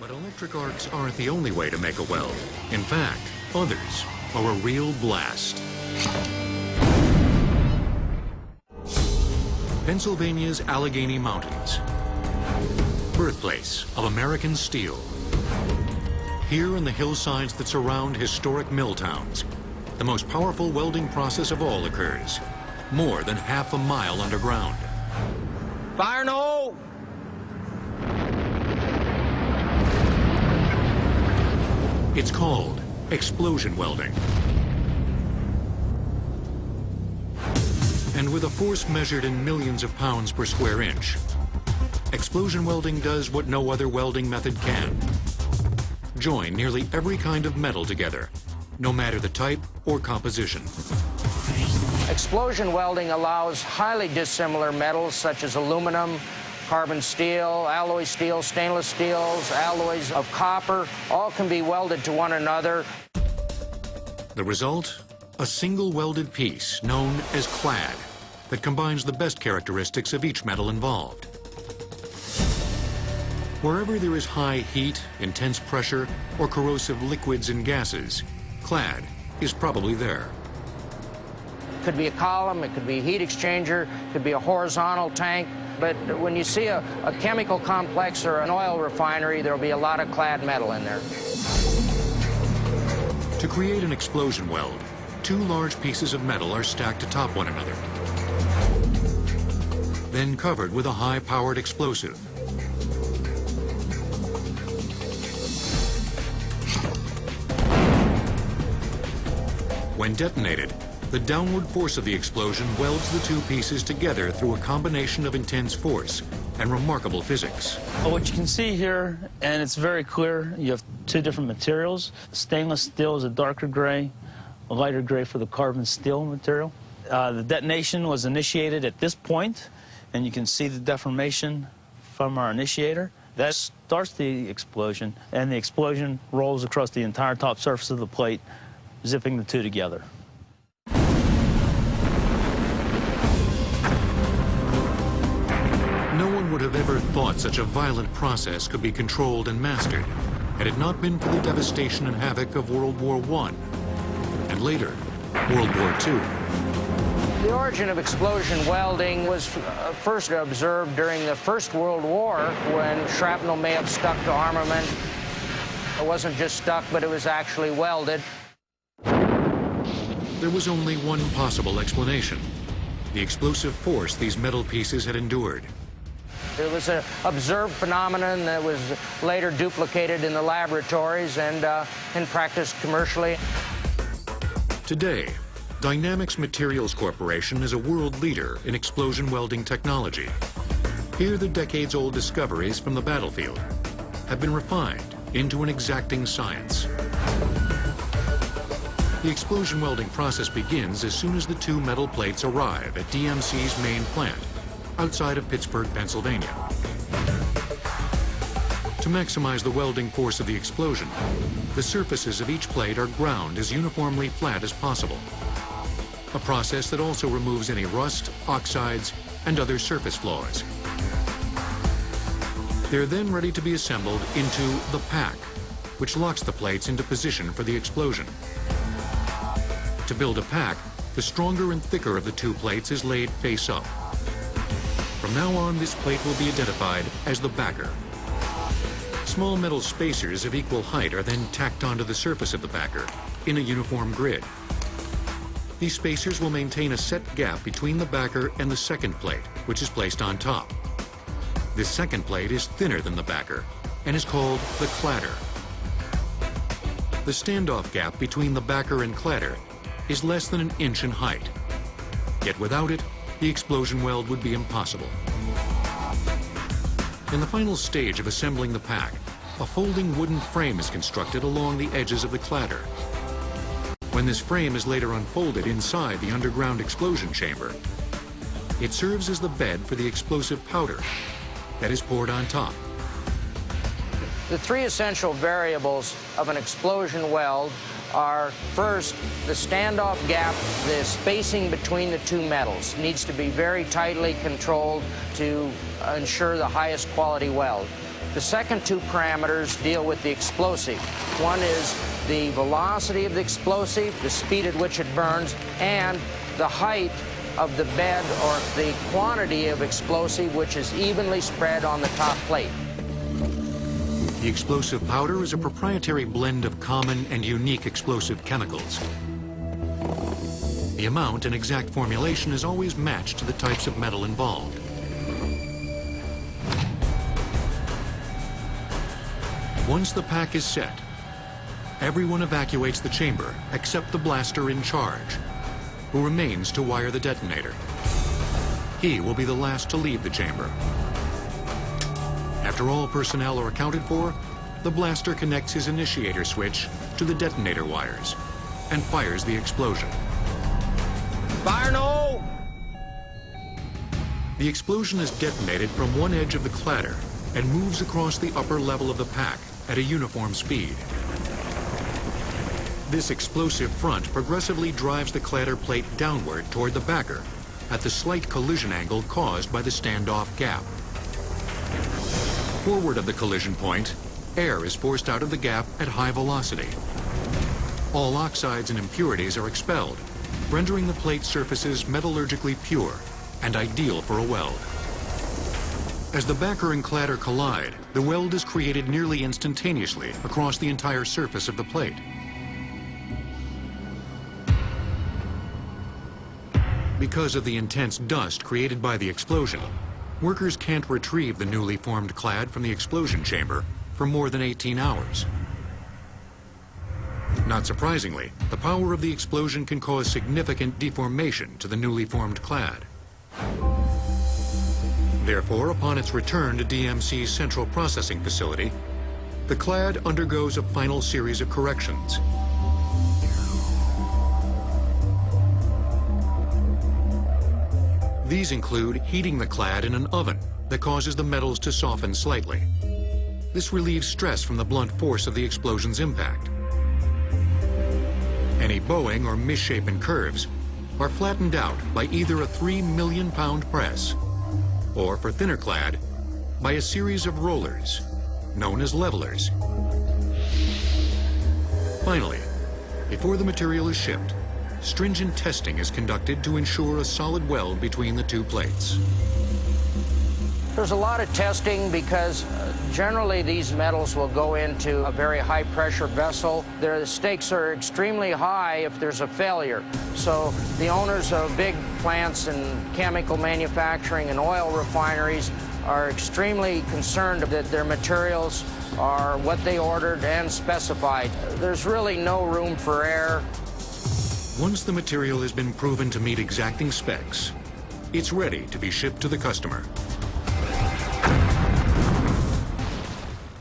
But electric arcs aren't the only way to make a weld. In fact, others are a real blast. Pennsylvania's Allegheny Mountains, birthplace of American steel. Here in the hillsides that surround historic mill towns, the most powerful welding process of all occurs, more than half a mile underground. Fire in the hole! It's called explosion welding. And with a force measured in millions of pounds per square inch, explosion welding does what no other welding method can. Join nearly every kind of metal together, no matter the type or composition. Explosion welding allows highly dissimilar metals such as aluminum, carbon steel, alloy steel, stainless steels, alloys of copper, all can be welded to one another. The result? A single welded piece known as clad that combines the best characteristics of each metal involved. Wherever there is high heat, intense pressure, or corrosive liquids and gases, clad is probably there. It could be a column, it could be a heat exchanger, it could be a horizontal tank, but when you see a chemical complex or an oil refinery, there'll be a lot of clad metal in there. To create an explosion weld, two large pieces of metal are stacked atop one another, then covered with a high-powered explosive. When detonated, the downward force of the explosion welds the two pieces together through a combination of intense force and remarkable physics. What you can see here, and it's very clear, you have two different materials. Stainless steel is a darker gray, a lighter gray for the carbon steel material. The detonation was initiated at this point, and you can see the deformation from our initiator. That starts the explosion, and the explosion rolls across the entire top surface of the plate, zipping the two together. No one would have ever thought such a violent process could be controlled and mastered had it not been for the devastation and havoc of World War I, and later, World War II. The origin of explosion welding was first observed during the First World War when shrapnel may have stuck to armament. It wasn't just stuck, but it was actually welded. There was only one possible explanation: the explosive force these metal pieces had endured. It was an observed phenomenon that was later duplicated in the laboratories and practiced commercially. Today, Dynamics Materials Corporation is a world leader in explosion welding technology. Here, the decades-old discoveries from the battlefield have been refined into an exacting science. The explosion welding process begins as soon as the two metal plates arrive at DMC's main plant outside of Pittsburgh, Pennsylvania. To maximize the welding force of the explosion, the surfaces of each plate are ground as uniformly flat as possible, a process that also removes any rust, oxides, and other surface flaws. They're then ready to be assembled into the pack, which locks the plates into position for the explosion. To build a pack, the stronger and thicker of the two plates is laid face up. From now on, this plate will be identified as the backer. Small metal spacers of equal height are then tacked onto the surface of the backer in a uniform grid. These spacers will maintain a set gap between the backer and the second plate, which is placed on top. This second plate is thinner than the backer and is called the cladder. The standoff gap between the backer and cladder is less than an inch in height. Yet without it, the explosion weld would be impossible. In the final stage of assembling the pack, a folding wooden frame is constructed along the edges of the cladder. When this frame is later unfolded inside the underground explosion chamber, it serves as the bed for the explosive powder that is poured on top. The three essential variables of an explosion weld are, first, the standoff gap, the spacing between the two metals needs to be very tightly controlled to ensure the highest quality weld. The second two parameters deal with the explosive. One is the velocity of the explosive, the speed at which it burns, and the height of the bed or the quantity of explosive which is evenly spread on the top plate. The explosive powder is a proprietary blend of common and unique explosive chemicals. The amount and exact formulation is always matched to the types of metal involved. Once the pack is set, everyone evacuates the chamber except the blaster in charge, who remains to wire the detonator. He will be the last to leave the chamber. After all personnel are accounted for, the blaster connects his initiator switch to the detonator wires and fires the explosion. Fire no! The explosion is detonated from one edge of the cladder and moves across the upper level of the pack at a uniform speed. This explosive front progressively drives the cladder plate downward toward the backer at the slight collision angle caused by the standoff gap. Forward of the collision point, air is forced out of the gap at high velocity. All oxides and impurities are expelled, rendering the plate surfaces metallurgically pure and ideal for a weld. As the backer and cladder collide, the weld is created nearly instantaneously across the entire surface of the plate. Because of the intense dust created by the explosion, workers can't retrieve the newly formed clad from the explosion chamber for more than 18 hours. Not surprisingly, the power of the explosion can cause significant deformation to the newly formed clad. Therefore, upon its return to DMC's central processing facility, the clad undergoes a final series of corrections. These include heating the clad in an oven that causes the metals to soften slightly. This relieves stress from the blunt force of the explosion's impact. Any bowing or misshapen curves are flattened out by either a 3 million pound press or, for thinner clad, by a series of rollers known as levelers. Finally, before the material is shipped, stringent testing is conducted to ensure a solid weld between the two plates. There's a lot of testing because generally these metals will go into a very high pressure vessel. The stakes are extremely high if there's a failure. So the owners of big plants in chemical manufacturing and oil refineries are extremely concerned that their materials are what they ordered and specified. There's really no room for error. Once the material has been proven to meet exacting specs, it's ready to be shipped to the customer.